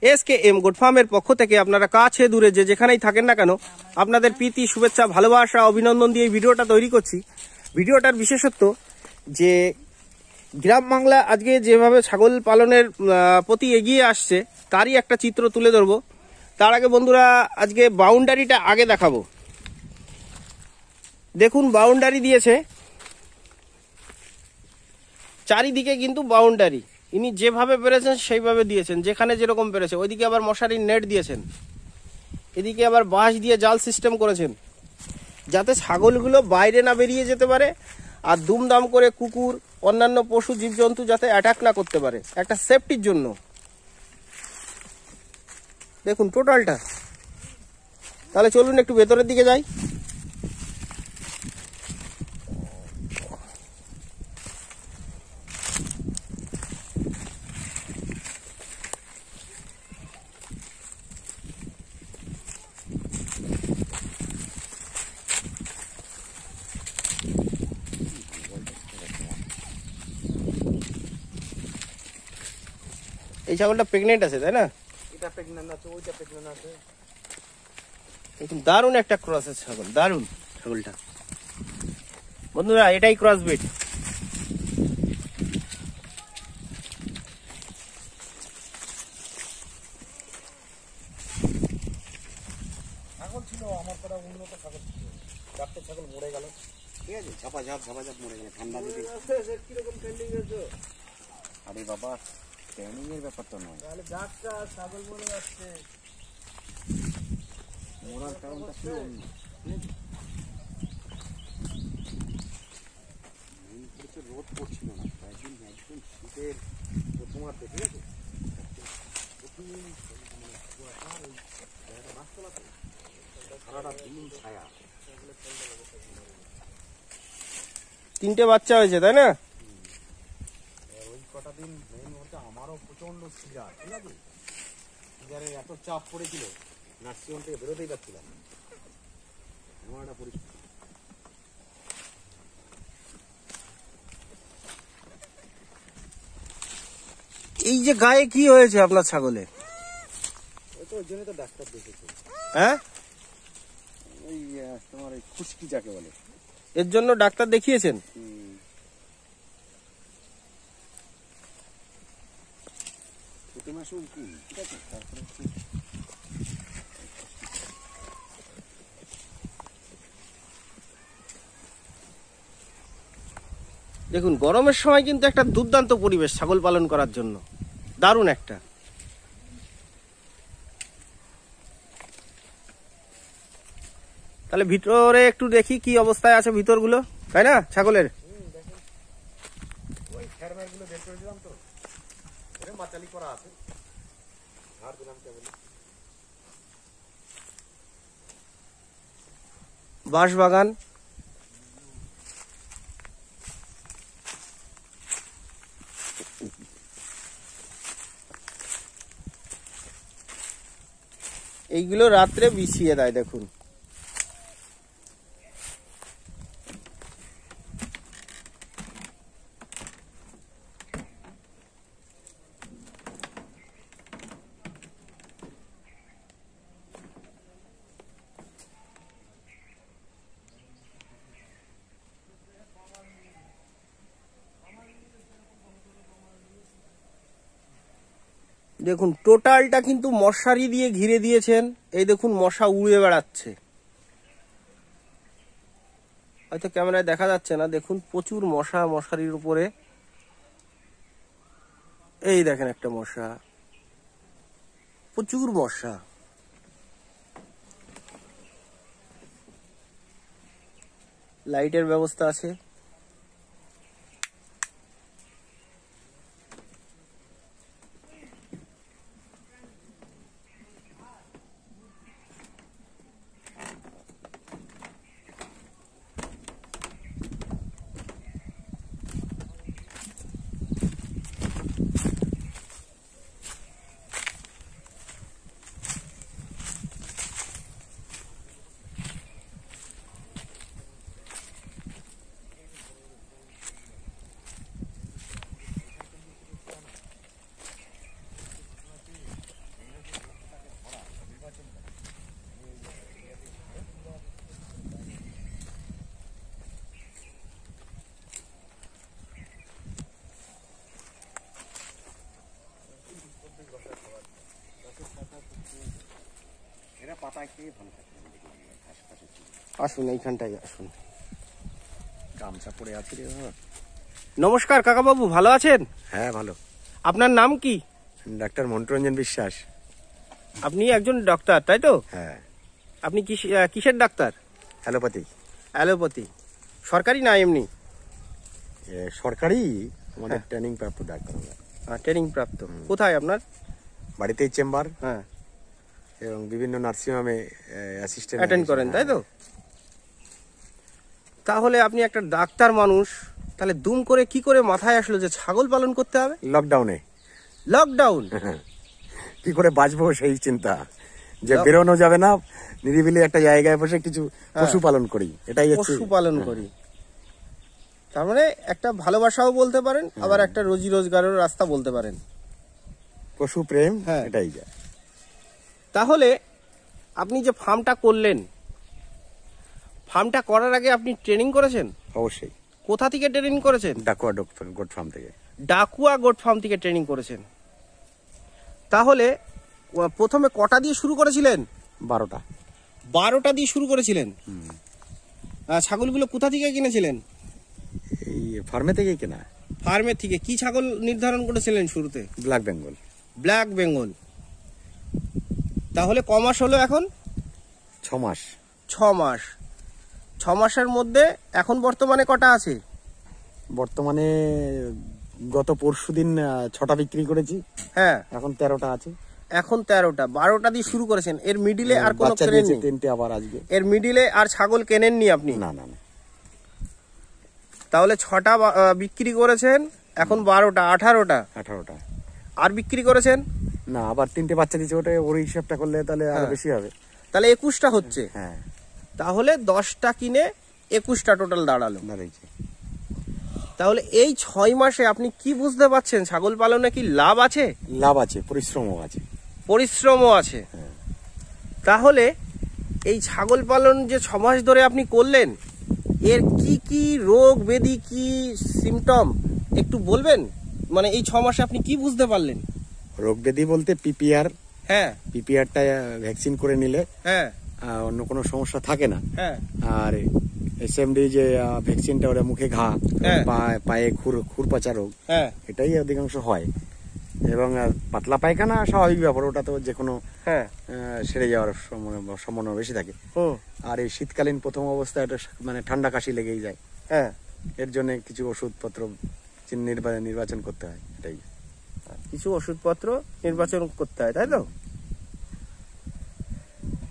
SKM goat ফার্মের পক্ষ থেকে আপনারা কাছে দূরে যে যেখানেই থাকেন না কেন আপনাদের প্রীতি শুভেচ্ছা ভালোবাসা অভিনন্দন দিয়ে এই ভিডিওটা তৈরি করছি। ভিডিওটার বিশেষত্ব যে গ্রাম বাংলা আজকে যেভাবে ছাগল পালনের প্রতি এগিয়ে আসছে তারই একটা চিত্র তুলে ধরবো। তার আগে বন্ধুরা আজকে বাউন্ডারিটা আগে দেখাবো। দেখুন বাউন্ডারি দিয়েছে, চারিদিকে কিন্তু বাউন্ডারি ইনি যেভাবে পেরেছেন সেইভাবে দিয়েছেন, যেখানে যেরকম পেরেছে। ওইদিকে আবার মশারির নেট দিয়েছেন, এদিকে আবার বাঁশ দিয়ে জাল সিস্টেম করেছেন যাতে ছাগলগুলো বাইরে না বেরিয়ে যেতে পারে আর দুমদাম করে কুকুর অন্যান্য পশু জীবজন্তু যাতে অ্যাটাক না করতে পারে, একটা সেফটির জন্য। দেখুন টোটালটা। তাহলে চলুন একটু ভেতরের দিকে যাই। এই ছাগলটা প্রেগনেন্ট আছে তাই না? এটা প্রেগন্যান্ট আছে, ওইটা প্রেগন্যান্ট আছে। দেখুন দারুণ একটা ক্রসের ছাগল, দারুণ ছাগলটা বন্ধুরা, এটাই ক্রস ব্রিড। ছাগল ছিল আমার করা উন্নত ছাগল ছিল, চারটে ছাগল মরে গেল। ঠিক আছে, ঝাপাঝাপ মরে গেল ঠান্ডা দিকে। কিরকম ট্রেন্ডিং হয়েছে? আরে বাবা ট্রেনিং এর ব্যাপার তো নয়, তাহলে যাত্রা ছাগল মরে যাচ্ছে, মরার কারণটা ছিল রোদ পড়ছিল না, একদিন একদম শীতের প্রথমার্ধে। ঠিক আছে, সারাটা দিন ছায়া। তিনটে বাচ্চা হয়েছে তাই না? ওই কটা দিন মেন হচ্ছে আমারও প্রচন্ড সিজার। ঠিক আছে, সিজারের এত চাপ পড়েছিল নার্সিংহোম থেকে বেরোতেই পারছিলাম না, এমন একটা পরিস্থিতি। এই যে গায়ে কি হয়েছে আপনার ছাগলে? ওই তো ওই জন্য তো ডাক্তার দেখেছে। হ্যাঁ, ওই তোমার ওই খুশকি যাকে বলে, এর জন্য ডাক্তার দেখিয়েছেন? প্রতি মাসে উকুন। ঠিক আছে, তারপরে দেখুন গরমের সময় কিন্তু একটা দুর্দান্ত পরিবেশ ছাগল পালন করার জন্য, দারুণ একটা। তাহলে ভিতরে একটু দেখি কি অবস্থায় আছে ভিতরগুলো, তাই না ছাগলের? ওই ফেরমের গুলো বের করে দিলাম তো, এটা মাচালি করা আছে, ধার দিলাম কেবল। বাঁশ বাগান, এইগুলো রাত্রে বিছিয়ে দেয় দেখুন। দেখুন টোটালটা কিন্তু মশারি দিয়ে ঘিরে দিয়েছেন। এই দেখুন মশা উড়ে বেড়াচ্ছে, হয়তো ক্যামেরায় দেখা যাচ্ছে না। দেখুন প্রচুর মশা মশারির উপরে। এই দেখেন একটা মশা, প্রচুর মশা। লাইটের ব্যবস্থা আছে। পাতায় খেয়ে ভালো থাকে। আসুন এইখানটায় আসুন। গামছা পরে আছে রে বাবা। নমস্কার কাকাবাবু, ভালো আছেন? হ্যাঁ ভালো। আপনার নাম কি? ডাক্তার মন্টুরঞ্জন বিশ্বাস। আপনি একজন ডাক্তার, তাই তো? হ্যাঁ। আপনি কিসের ডাক্তার? অ্যালোপ্যাথি। অ্যালোপ্যাথি। সরকারি না এমনি? সরকারি, আমাদের ট্রেনিং প্রাপ্ত ডাক্তার। ট্রেনিং প্রাপ্ত। কোথায় আপনার? বাড়িতেই চেম্বার, হ্যাঁ, এবং বিভিন্ন নার্সিংহোমে অ্যাসিস্ট্যান্ট অ্যাটেন্ড করেন, তাই তো? তাহলে আপনি একটা ডাক্তার মানুষ, তাহলে দুম করে কি করে মাথায় আসলো যে ছাগল পালন করতে হবে? লকডাউনে লকডাউন। কি করে বাঁচবো সেই চিন্তা, যে বেরোনো যাবে না, নিরিবিলি একটা জায়গায় বসে কিছু পশু পালন করি, এটাই হচ্ছে পশু পালন করি। তার মানে একটা ভালোবাসাও বলতে পারেন, আবার একটা রোজি রোজগারের রাস্তা বলতে পারেন। পশু প্রেম, হ্যাঁ। এটাই যা। তাহলে আপনি যে ফার্মটা করলেন, ফার্মটা করার আগে আপনি ট্রেনিং করেছেন? অবশ্যই। কোথা থেকে ট্রেনিং করেছেন? ডাকুয়া গোট ফার্ম থেকে। ডাকুয়া গোট ফার্ম থেকে ট্রেনিং করেছেন। তাহলে প্রথমে কটা দিয়ে শুরু করেছিলেন? 12টা। 12টা দিয়ে শুরু করেছিলেন। ছাগলগুলো কোথা থেকে কিনেছিলেন? এই ফার্মে থেকেই কেনা। ফার্মের থেকে। কি ছাগল নির্ধারণ করেছিলেন শুরুতে? ব্ল্যাক বেঙ্গল। ব্ল্যাক বেঙ্গল। তাহলে ক মাস হলো এখন? 6 মাস। 6 মাস। 6 মাসের মধ্যে এখন বর্তমানে কটা আছে? বর্তমানে গত পরশুদিন 6টা বিক্রি করেছি। হ্যাঁ, এখন 13টা আছে। এখন 13টা। 12টা দিয়ে শুরু করেছেন। এর মিডিলে আর কোনো বাচ্চা কেনেননি? দিয়েছে 3টে আবার আজকে। এর মিডিলে আর ছাগল কেনেননি আপনি? না না না। তাহলে 6টা বিক্রি করেছেন, এখন 12টা, 18টা। 18টা। আর বিক্রি করেছেন? না, আবার 3টে বাচ্চা দিয়েছে, ওটা ওর হিসাবটা করলে তাহলে আরো বেশি হবে। তাহলে 21টা হচ্ছে। হ্যাঁ, তাহলে 10টা কিনে 21টা টোটাল দাঁড়ালো। দাঁড়িয়েছে। তাহলে এই 6 মাসে আপনি কি বুঝতে পারছেন, ছাগল পালনে কি লাভ আছে? লাভ আছে, পরিশ্রমও আছে। পরিশ্রমও আছে। তাহলে এই ছাগল পালন যে 6 মাস ধরে আপনি করলেন, এর কি কি রোগ ব্যাধি, কি সিমটম একটু বলবেন? মানে এই 6 মাসে আপনি কি বুঝতে পারলেন? রোগ ব্যাধি বলতে হ্যাঁ, পিপিআরটা ভ্যাকসিন করে নিলে হ্যাঁ, অন্য কোনো সমস্যা থাকে না। হ্যাঁ, আর এসএমডি যে ভ্যাকসিনটা, ওটা মুখে ঘা, হ্যাঁ। পায়ে খুরপাচা রোগ, হ্যাঁ, এটাই অধিকাংশ হয়। এবং পাতলা পায়খানা স্বাভাবিক ব্যাপার, ওটা তো যে কোনো হ্যাঁ, সেরে যাওয়ার সম্ভাবনা বেশি থাকে। আর এই শীতকালীন প্রথম অবস্থায় এটা মানে ঠান্ডা কাশি লেগেই যায়। হ্যাঁ। এর জন্য কিছু ওষুধপত্র নির্বাচন করতে হয়, এটাই। কিছু ওষুধপত্র নির্বাচন করতে হয়, তাই তো?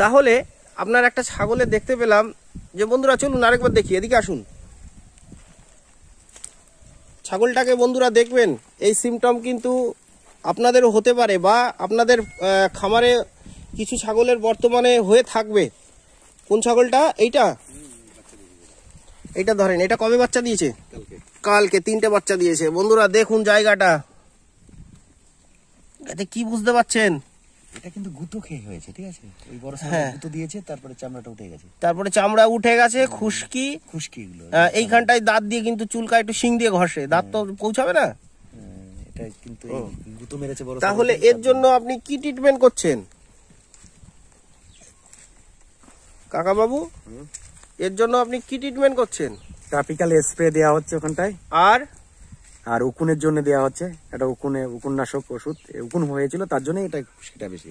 তাহলে আপনার একটা ছাগলে দেখতে পেলাম যে, বন্ধুরা চলুন আরেকবার দেখি, এদিকে আসুন। ছাগলটাকে বন্ধুরা দেখবেন, এই সিমটম কিন্তু আপনাদেরও হতে পারে, বা আপনাদের খামারে কিছু ছাগলের বর্তমানে হয়ে থাকবে। কোন ছাগলটা? এইটা ধরেন। এটা কবে বাচ্চা দিয়েছে? কালকে 3টে বাচ্চা দিয়েছে। বন্ধুরা দেখুন জায়গাটা, এতে কি বুঝতে পারছেন? এটা কিন্তু গুঁতো খেয়ে হয়েছে, ঠিক আছে? ওই বড় হ্যাঁ। গুঁতো দিয়েছে, তারপরে চামড়াটা উঠে গেছে। তারপরে চামড়া উঠে গেছে, খুশকি। এগুলো এইখানটায় দাঁত দিয়ে কিন্তু চুলকা একটু শিং দিয়ে ঘষে, দাঁত তো পৌঁছাবে না। এটা কিন্তু গুঁতো মেরেছে বড়। তাহলে এর জন্য আপনি কি ট্রিটমেন্ট করছেন কাকা বাবু? এর জন্য আপনি কি ট্রিটমেন্ট করছেন? ট্রপিক্যাল স্প্রে দেওয়া হচ্ছে ওখানটায়, আর উকুনের জন্য দেওয়া হচ্ছে এটা উকুননাশক ওষুধ। উকুন হয়েছিল, তার জন্য সেটা বেশি।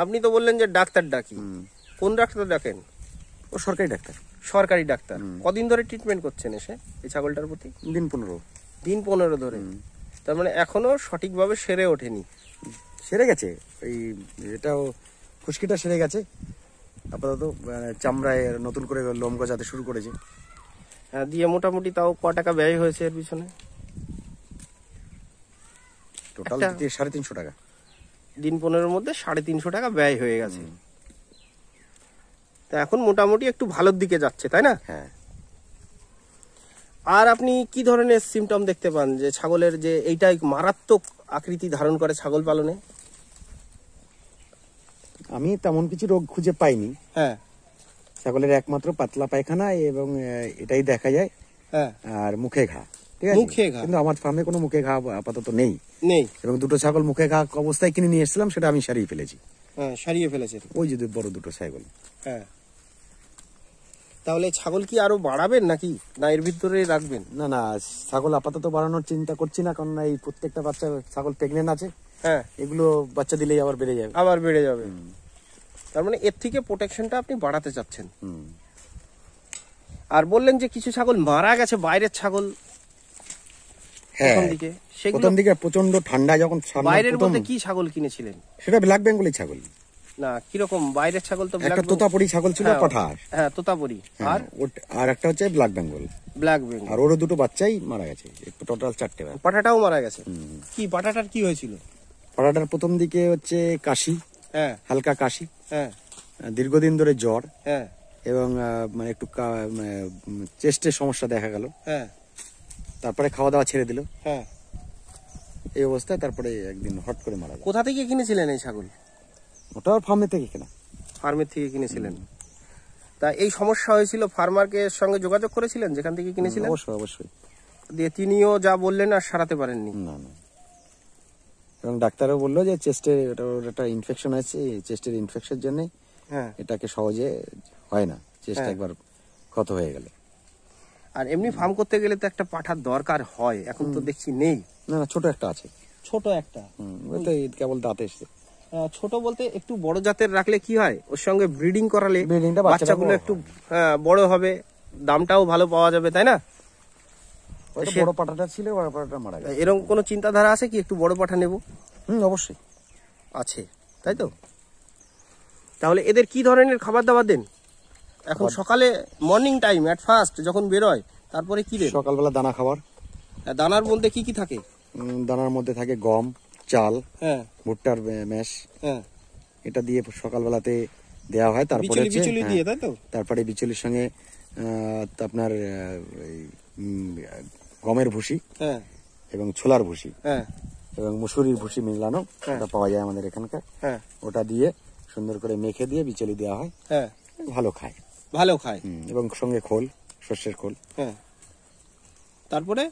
আপনি তো বললেন যে ডাক্তার ডাকি। কোন ডাক্তার ডাকেন? ও সরকারি ডাক্তার। সরকারি ডাক্তার। কদিন ধরে ট্রিটমেন্ট করছেন এসে এই ছাগলটার প্রতি? দিন 15। দিন 15 ধরে। তার মানে এখনো সঠিকভাবে সেরে ওঠেনি। সেরে গেছে, ওই এটাও খুশকিটা সেরে গেছে। আপাতত চামড়ায় নতুন করে লোম গজাতে শুরু করেছে। হ্যাঁ, দিয়ে মোটামুটি তাও ক টাকা ব্যয় হয়েছে এর পিছনে? টোটাল 350 টাকা। দিন 15-এর মধ্যে 350 টাকা ব্যয় হয়ে গেছে। তা এখন মোটামুটি একটু ভালোর দিকে যাচ্ছে, তাই না? হ্যাঁ। আর আপনি কি ধরনের সিমটম দেখতে পান যে ছাগলের যে এইটাই মারাত্মক আকৃতি ধারণ করে ছাগল পালনে? আমি তেমন কিছু রোগ খুঁজে পাইনি। হ্যাঁ। ছাগলের একমাত্র পাতলা পায়খানা, এবং এটাই দেখা যায়। হ্যাঁ। আর মুখে ঘা, ঠিক আছে? মুখে ঘা। কিন্তু আমার ফার্মে কোনো মুখে ঘা আপাতত নেই। নেই। এবং 2টো ছাগল মুখে ঘা অবস্থায় কিনে নিয়ে এসেছিলাম, সেটা আমি সারিয়ে ফেলেছি। হ্যাঁ, সারিয়ে ফেলেছেন। ওই যে বড় দুটো ছাগল। হ্যাঁ, তাহলে ছাগল কি আরো বাড়াবেন নাকি, না এর ভিতরে রাখবেন? না না, ছাগল আপাতত বাড়ানোর চিন্তা করছি না, কারণ এই প্রত্যেকটা বাচ্চা ছাগল প্রেগনেন্ট আছে। হ্যাঁ, এগুলো বাচ্চা দিলেই আবার বেড়ে যাবে। আবার বেড়ে যাবে। তার মানে এর থেকে প্রোটেকশনটা আপনি বাড়াতে চাচ্ছেন। আর বললেন যে কিছু ছাগল মারা গেছে, বাইরের ছাগল। হ্যাঁ, প্রথম দিকে প্রচন্ড ঠান্ডা যখন বাইরের মধ্যে কি ছাগল কিনেছিলেন? সেটা ব্ল্যাক বেঙ্গলি ছাগল। না, কিরকম বাইরের ছাগল? তো একটা তোতাপুরি ছাগল ছিল, পাঠার। হ্যাঁ, তোতাপুরি। আর একটা হচ্ছে ব্ল্যাক বেঙ্গল। ব্ল্যাক বেঙ্গল। আর ওরও দুটো বাচ্চাই মারা গেছে, টোটাল 4টে। পাঠাটাও মারা গেছে। কি পাঠাটার কি হয়েছিল? পাঠাটার প্রথম দিকে হচ্ছে কাশি, হ্যাঁ, হালকা কাশি, হ্যাঁ, দীর্ঘদিন ধরে জ্বর, হ্যাঁ, এবং মানে একটু চেস্টের সমস্যা দেখা গেল। হ্যাঁ, তারপরে খাওয়া দাওয়া ছেড়ে দিল। হ্যাঁ, এই অবস্থায় তারপরে একদিন হট করে মারা গেল। কোথা থেকে কিনেছিলেন এই ছাগল? ওটা ফার্মে থেকে কেনা। ফার্মের থেকে কিনেছিলেন? তা এই সমস্যা হয়েছিল, ফার্মারকে সঙ্গে যোগাযোগ করেছিলেন যেখান থেকে কিনেছিলেন? অবশ্যই অবশ্যই। দিয়ে তিনিও যা বললেন আর সারাতে পারেননি? না না, এবং ডাক্তারও বললো যে চেস্টে একটা ইনফেকশন আছে, চেস্টের ইনফেকশনের জন্য এটাকে সহজে হয় না, চেস্ট একবার ক্ষত হয়ে গেলে। আর এমনি ফার্ম করতে গেলে তো একটা পাঠার দরকার হয়, এখন তো দেখছি নেই। না না, ছোট একটা আছে। ছোট একটা? ওই তো কেবল দাঁত এসছে। ছোট বলতে একটু বড় জাতের রাখলে কি হয়, ওর সঙ্গে ব্রিডিং করালে বাচ্চাগুলো একটু বড় হবে, দামটাও ভালো পাওয়া যাবে, তাই না? বড় পাঠাটা ছিল, বড় পাঠাটা মারা গেছে। এরকম কোনো চিন্তাধারা আছে কি একটু বড় পাঠা নেব? অবশ্যই আছে, তাই তো? তাহলে এদের কি ধরনের খাবার দাবার দেন এখন? সকালে মর্নিং টাইম এট ফার্স্ট যখন বেরোয়, তারপরে কি দেন? সকালবেলা দানা খাবার। দানার মধ্যে কি কি থাকে? দানার মধ্যে থাকে গম, চাল, হ্যাঁ, ভুট্টার ম্যাশ, হ্যাঁ, এটা দিয়ে সকালবেলাতে দেওয়া হয়। তারপরে বিচুলি দিয়ে, তাই তো? তারপরে বিচুলির সঙ্গে আপনার গমের ভুসি, হ্যাঁ, এবং ছোলার ভুসি, হ্যাঁ, এবং মুসুরির ভুসি মিলানো, ওটা পাওয়া যায় আমাদের এখানকার। হ্যাঁ, ওটা দিয়ে সুন্দর করে মেখে দিয়ে বিচুলি দেওয়া হয়। হ্যাঁ, ভালো খায়, ভালো খায়। এবং সঙ্গে খোল, শস্যের খোল। হ্যাঁ, তারপরে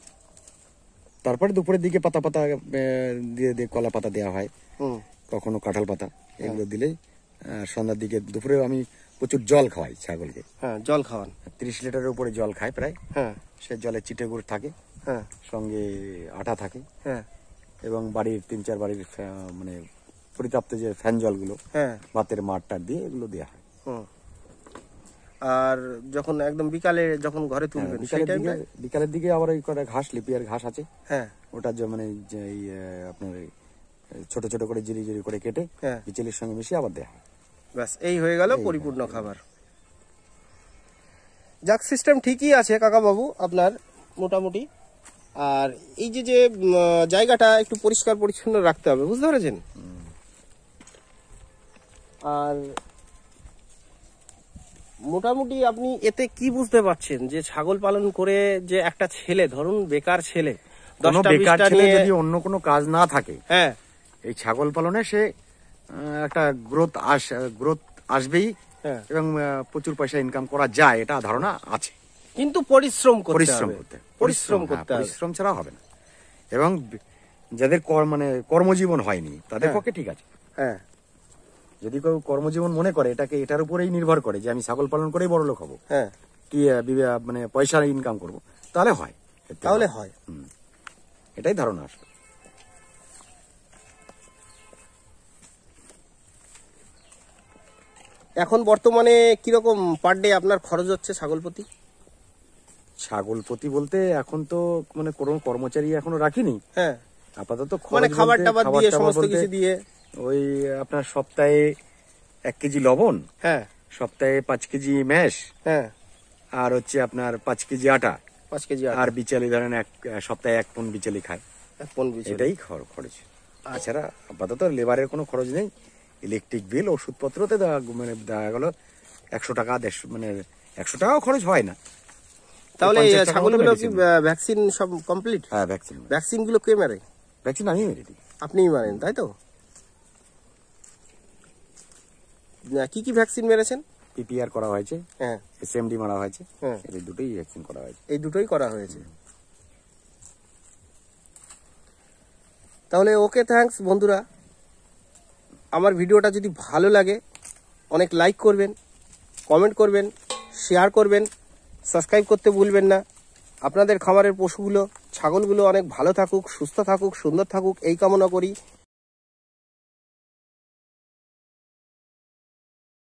দুপুরের দিকে পাতা পাতা দিয়ে কলা পাতা দেওয়া হয়, কখনো কাঁঠাল পাতা, এগুলো দিলে। সন্ধ্যার দিকে, দুপুরে আমি প্রচুর জল খাওয়াই ছাগলকে। হ্যাঁ, জল খাওয়ান? 30 লিটারের উপরে জল খায় প্রায়। হ্যাঁ, সে জলে চিটে গুড় থাকে, হ্যাঁ, সঙ্গে আটা থাকে, হ্যাঁ, এবং বাড়ির 3-4 বাড়ির মানে পরিতাপ্ত যে ফ্যান জলগুলো, হ্যাঁ, ভাতের মাঠটা দিয়ে এগুলো দেওয়া হয়। আর যখন একদম বিকালে যখন ঘরে তুলবেন, বিকালের দিকে আবার ওই করে ঘাস, লিপিয়ার ঘাস আছে, হ্যাঁ, ওটা মানে আপনার ছোট ছোট করে জিরি জিরি করে কেটে বিচেলির সঙ্গে মিশিয়ে আবার দেওয়া হয়। ব্যাস, এই হয়ে গেল পরিপূর্ণ খাবার। যাক, সিস্টেম ঠিকই আছে কাকা বাবু আপনার মোটামুটি। আর এই যে জায়গাটা একটু পরিষ্কার পরিচ্ছন্ন রাখতে হবে, বুঝতে পেরেছেন? আর মোটামুটি আপনি এতে কি বুঝতে পারছেন যে ছাগল পালন করে যে একটা ছেলে, ধরুন বেকার ছেলে, 10টা নিয়ে যদি অন্য কোনো কাজ না থাকে, হ্যাঁ, এই ছাগল পালনে সে একটা গ্রোথ আসবেই, এবং প্রচুর পয়সা ইনকাম করা যায়, এটা ধারণা আছে। কিন্তু পরিশ্রম করতে হবে, পরিশ্রম ছাড়া হবে না। এবং যাদের মানে কর্মজীবন হয়নি তাদের পক্ষে ঠিক আছে। হ্যাঁ, যদি কেউ কর্মজীবন মনে করে, এটার উপরেই নির্ভর করে যে আমি ছাগল পালন করেই বড় লোক হবো, হ্যাঁ, কি মানে পয়সা ইনকাম করব, তাহলে হয়। এটাই ধারণা আসবে। এখন বর্তমানে কিরকম পার ডে আপনার খরচ হচ্ছে ছাগল প্রতি? বলতে এখন তো মানে কোনো কর্মচারী এখনো রাখিনি। হ্যাঁ, আপাতত মানে খাবার টাবার দিয়ে, সমস্ত কিছু দিয়ে, ওই আপনার সপ্তাহে 1 কেজি লবণ, হ্যাঁ, সপ্তাহে 5 কেজি ম্যাশ, হ্যাঁ, আর হচ্ছে আপনার 5 কেজি আটা, 5 কেজি আটা, আর বিচালি ধরেন সপ্তাহে 1 পন বিচালি খায়, 1 পন বিচালি, এটাই খরচ। তাছাড়া আপাতত লেবারের কোনো খরচ নেই। ইলেকট্রিক বিল, ওষুধপত্রতে মানে দেখা গেল 100 টাকা, 150, মানে 100 টাকাও খরচ হয় না। তাহলে ছাগলগুলো কি ভ্যাকসিন সব কমপ্লিট? হ্যাঁ, ভ্যাকসিন গুলো কে মারে? ভ্যাকসিন আমি মেরে দিই। আপনিই মারেন, তাই তো? কি কি ভ্যাকসিন মেরেছেন? পিপিআর করা হয়েছে, হ্যাঁ, এসএমডি মারা হয়েছে, হ্যাঁ, এই দুটোই ভ্যাকসিন করা হয়েছে। এই দুটোই করা হয়েছে। তাহলে ওকে, থ্যাঙ্কস বন্ধুরা। আমার ভিডিওটা যদি ভালো লাগে অনেক লাইক করবেন, কমেন্ট করবেন, শেয়ার করবেন, সাবস্ক্রাইব করতে ভুলবেন না। আপনাদের খামারের পশুগুলো, ছাগলগুলো অনেক ভালো থাকুক, সুস্থ থাকুক, সুন্দর থাকুক এই কামনা করি।